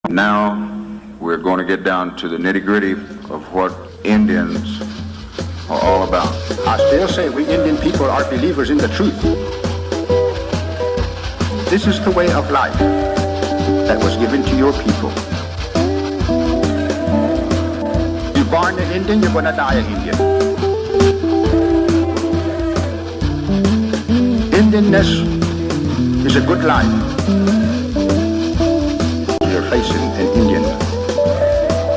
Now we're going to get down to the nitty-gritty of what Indians are all about. I still say we Indian people are believers in the truth. This is the way of life that was given to your people. You're born an Indian, you're going to die an Indian. Indianness is a good life. You're facing an Indian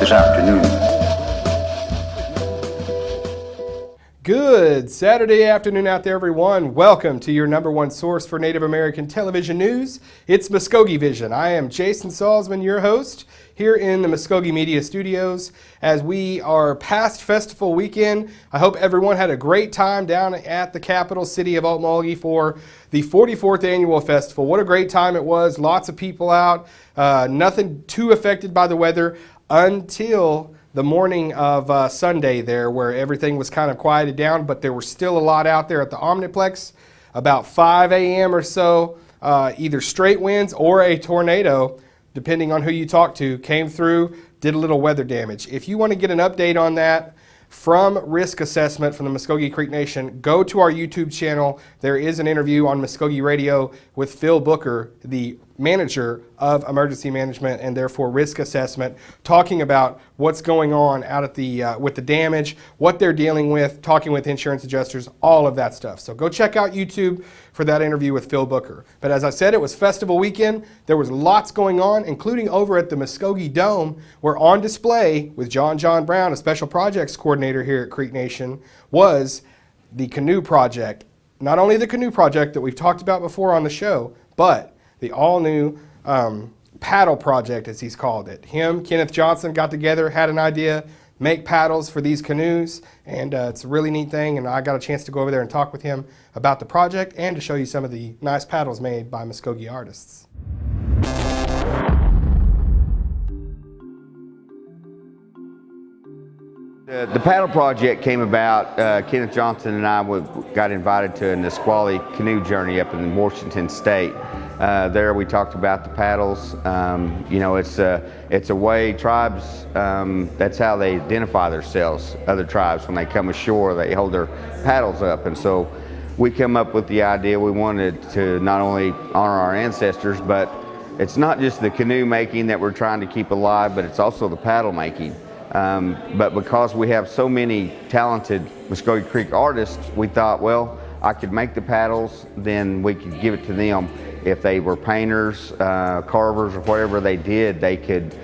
this afternoon. Good Saturday afternoon out there, everyone. Welcome to your number one source for Native American television news. It's Muskogee Vision. I am Jason Salzman, your host, here in the Muskogee Media Studios. As we are past festival weekend, I hope everyone had a great time down at the capital city of Okmulgee for the 44th annual festival. What a great time it was. Lots of people out. Nothing too affected by the weather until the morning of Sunday there, where everything was kind of quieted down, but there were still a lot out there at the Omniplex. About 5 a.m. or so, either straight winds or a tornado, depending on who you talk to, came through, did a little weather damage. If you want to get an update on that from Risk Assessment from the Muskogee Creek Nation, go to our YouTube channel. There is an interview on Muskogee Radio with Phil Booker, the manager of emergency management and therefore risk assessment, talking about what's going on out at the with the damage, what they're dealing with, talking with insurance adjusters, all of that stuff. So go check out YouTube for that interview with Phil Booker. But as I said, it was festival weekend. There was lots going on, including over at the Muskogee Dome, where on display with John Brown, a special projects coordinator here at Creek Nation, was the canoe project. Not only the canoe project that we've talked about before on the show, but the all-new paddle project, as he's called it. Kenneth Johnson got together, had an idea, make paddles for these canoes, and it's a really neat thing, and I got a chance to go over there and talk with him about the project and to show you some of the nice paddles made by Muskogee artists. The paddle project came about, Kenneth Johnson and I got invited to a Nisqually canoe journey up in Washington State. There we talked about the paddles. You know, it's a way tribes, that's how they identify themselves. Other tribes, when they come ashore, they hold their paddles up. And so we come up with the idea we wanted to not only honor our ancestors, but it's not just the canoe making that we're trying to keep alive, but it's also the paddle making. But because we have so many talented Muskogee Creek artists, we thought, well, I could make the paddles, then we could give it to them. If they were painters, carvers, or whatever they did, they could,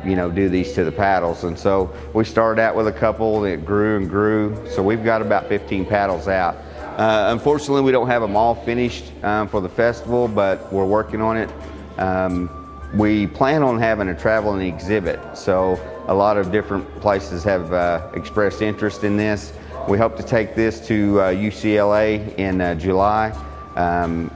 you know, do these to the paddles. And so we started out with a couple, and it grew and grew. So we've got about 15 paddles out. Unfortunately, we don't have them all finished for the festival, but we're working on it. We plan on having a traveling exhibit, so a lot of different places have expressed interest in this. We hope to take this to UCLA in July.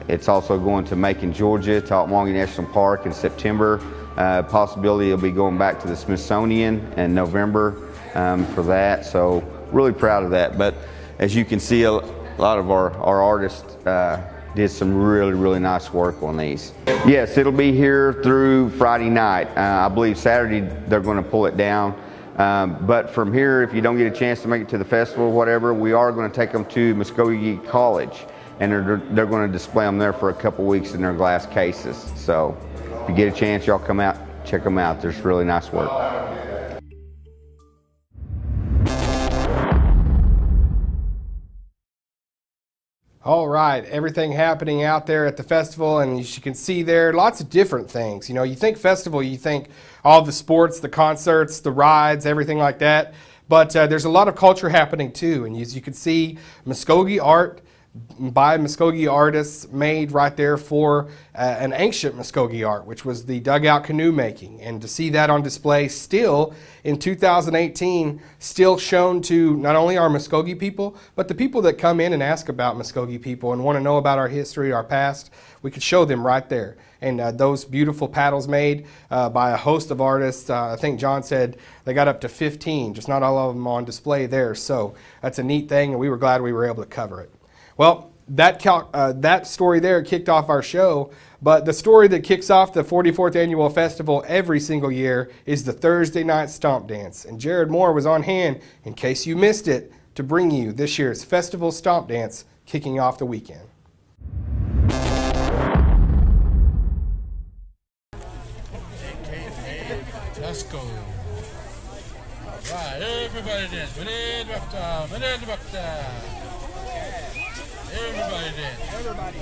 It's also going to Macon, Georgia, to Okmulgee National Park in September. Possibility it'll be going back to the Smithsonian in November for that, so really proud of that. But as you can see, a lot of our artists did some really nice work on these. Yes, it'll be here through Friday night. I believe Saturday they're going to pull it down. But from here, if you don't get a chance to make it to the festival or whatever, we are going to take them to Muskogee College, and they're going to display them there for a couple weeks in their glass cases. So if you get a chance, y'all come out, check them out. There's really nice work. All right, everything happening out there at the festival, and as you can see there, lots of different things. You know, you think festival, you think all the sports, the concerts, the rides, everything like that. But there's a lot of culture happening too, and as you can see, Muskogee art by Muskogee artists made right there for an ancient Muskogee art, which was the dugout canoe making. And to see that on display still in 2018, still shown to not only our Muskogee people, but the people that come in and ask about Muskogee people and want to know about our history, our past, we could show them right there. And those beautiful paddles made by a host of artists. I think John said they got up to 15, just not all of them on display there. So that's a neat thing, and we were glad we were able to cover it. Well, that story there kicked off our show. But the story that kicks off the 44th annual festival every single year is the Thursday night stomp dance. And Jared Moore was on hand, in case you missed it, to bring you this year's festival stomp dance kicking off the weekend. Let's go. All right, everybody dance. Maned Bakta, Maned Bakta. Everybody dance. Everybody.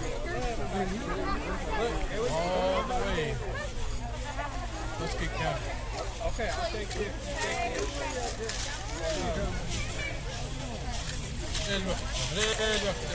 All the way. Let's get counted. Okay, I'll take you. Maned Bakta.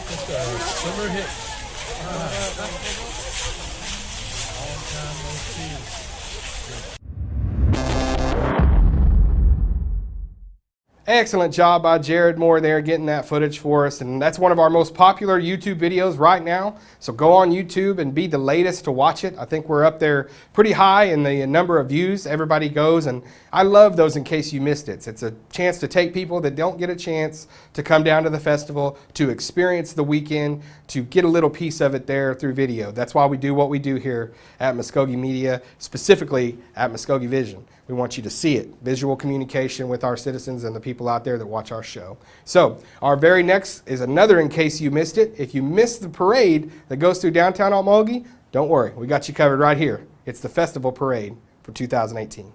Just a summer hit. Long time no see. Excellent job by Jared Moore there getting that footage for us. And that's one of our most popular YouTube videos right now. So go on YouTube and be the latest to watch it. I think we're up there pretty high in the number of views. Everybody goes, and I love those in case you missed it. It's a chance to take people that don't get a chance to come down to the festival, to experience the weekend, to get a little piece of it there through video. That's why we do what we do here at Muskogee Media, specifically at Muskogee Vision. We want you to see it, visual communication with our citizens and the people out there that watch our show. So our very next is another in case you missed it. If you missed the parade that goes through downtown Okmulgee, don't worry, we got you covered right here. It's the Festival Parade for 2018.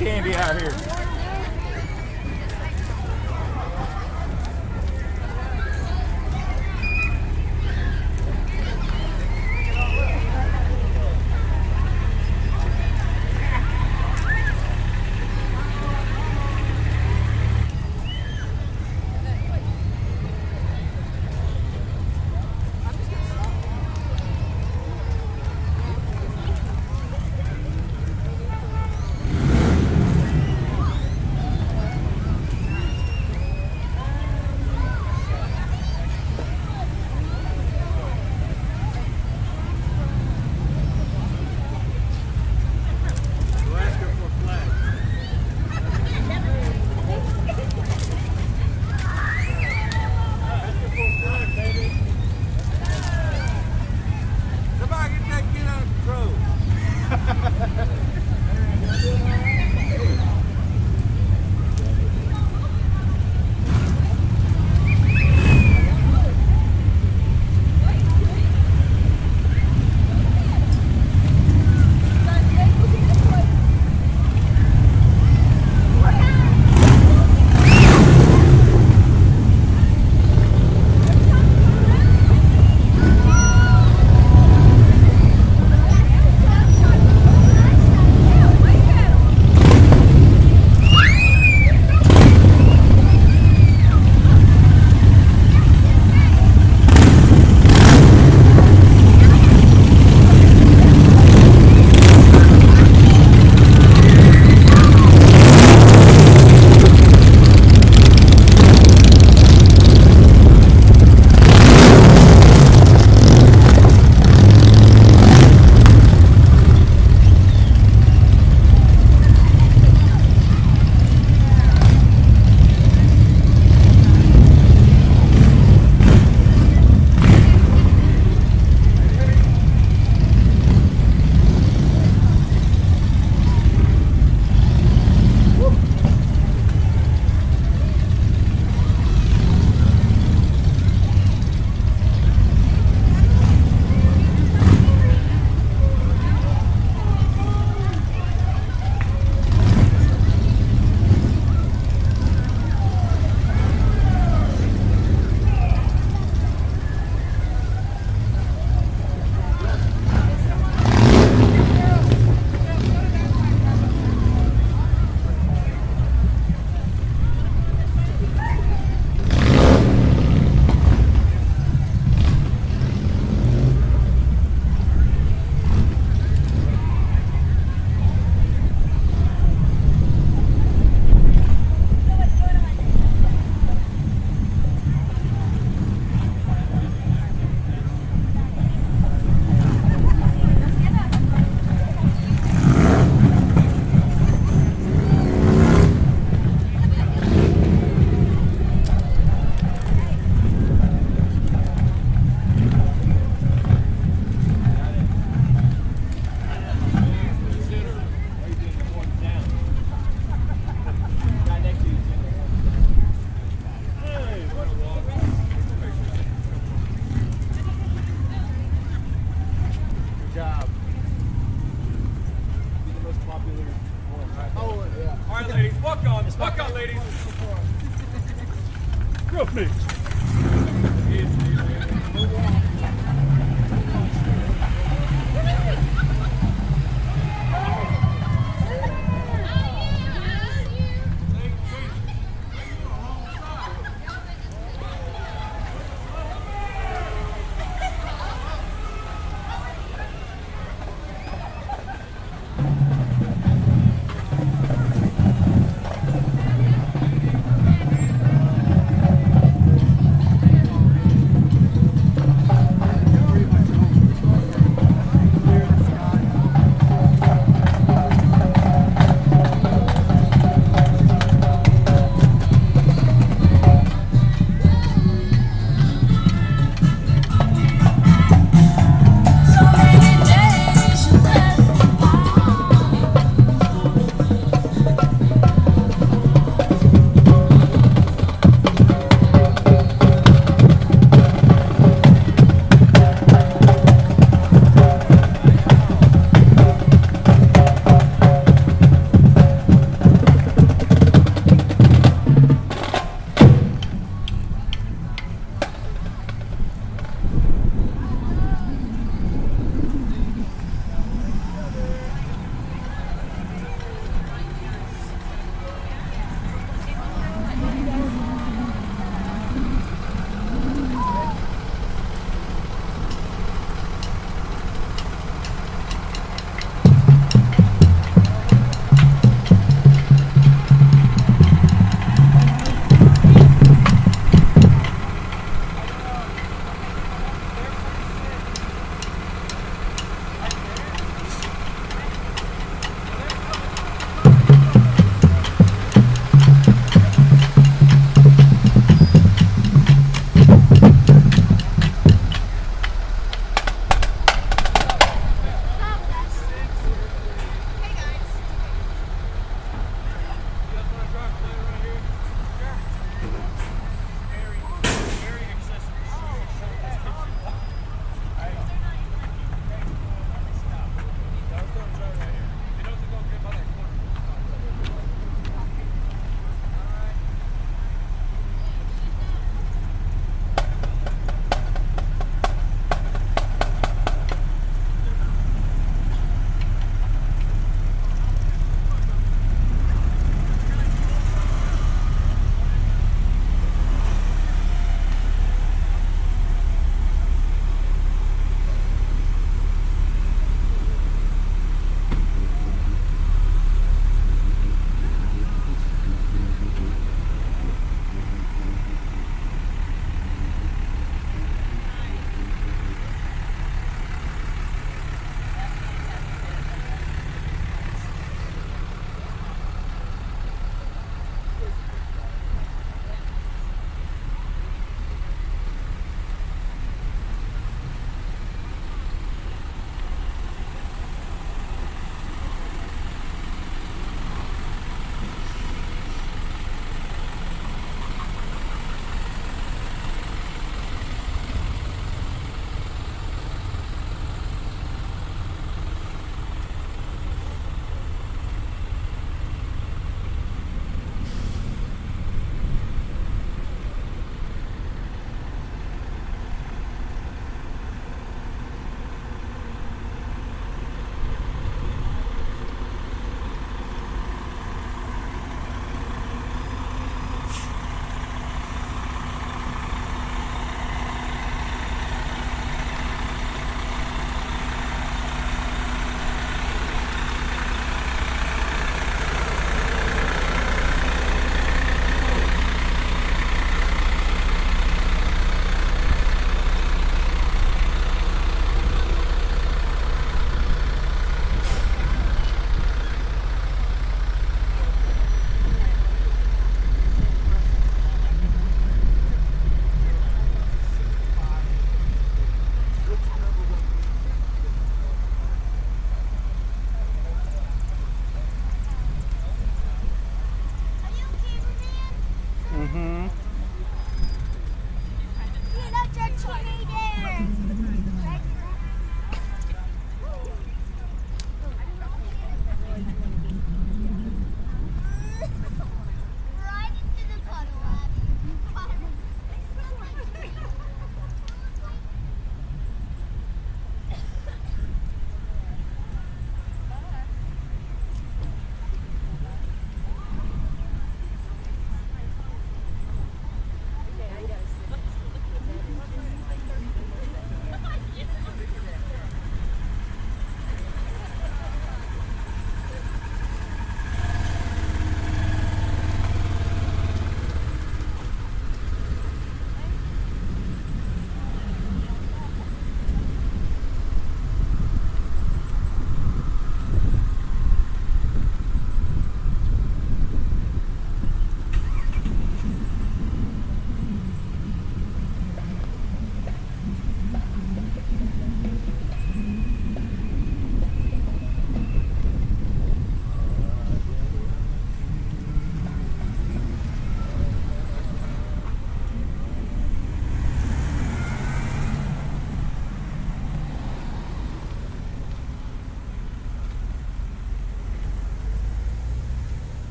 candy out here.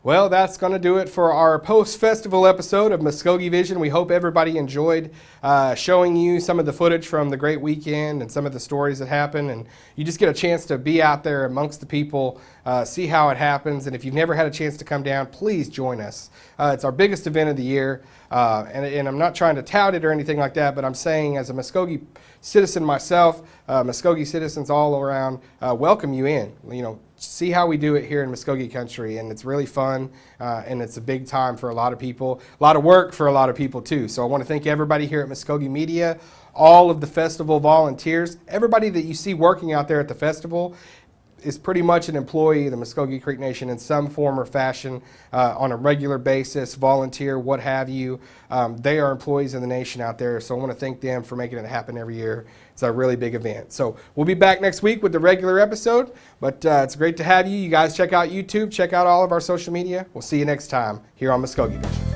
Well, that's going to do it for our post-festival episode of Muskogee Vision. We hope everybody enjoyed showing you some of the footage from the great weekend and some of the stories that happened. And you just get a chance to be out there amongst the people, see how it happens. And if you've never had a chance to come down, please join us. It's our biggest event of the year. And I'm not trying to tout it or anything like that, but I'm saying as a Muskogee citizen myself, Muskogee citizens all around, welcome you in. You know, see how we do it here in Muskogee country, and it's really fun, and it's a big time for a lot of people, a lot of work for a lot of people too. So I want to thank everybody here at Muskogee Media, all of the festival volunteers, everybody that you see working out there at the festival is pretty much an employee of the Muskogee Creek Nation in some form or fashion on a regular basis, volunteer, what have you. They are employees of the nation out there, so I want to thank them for making it happen every year. It's a really big event. So we'll be back next week with the regular episode, but it's great to have you. You guys check out YouTube, check out all of our social media. We'll see you next time here on Muskogee Vision.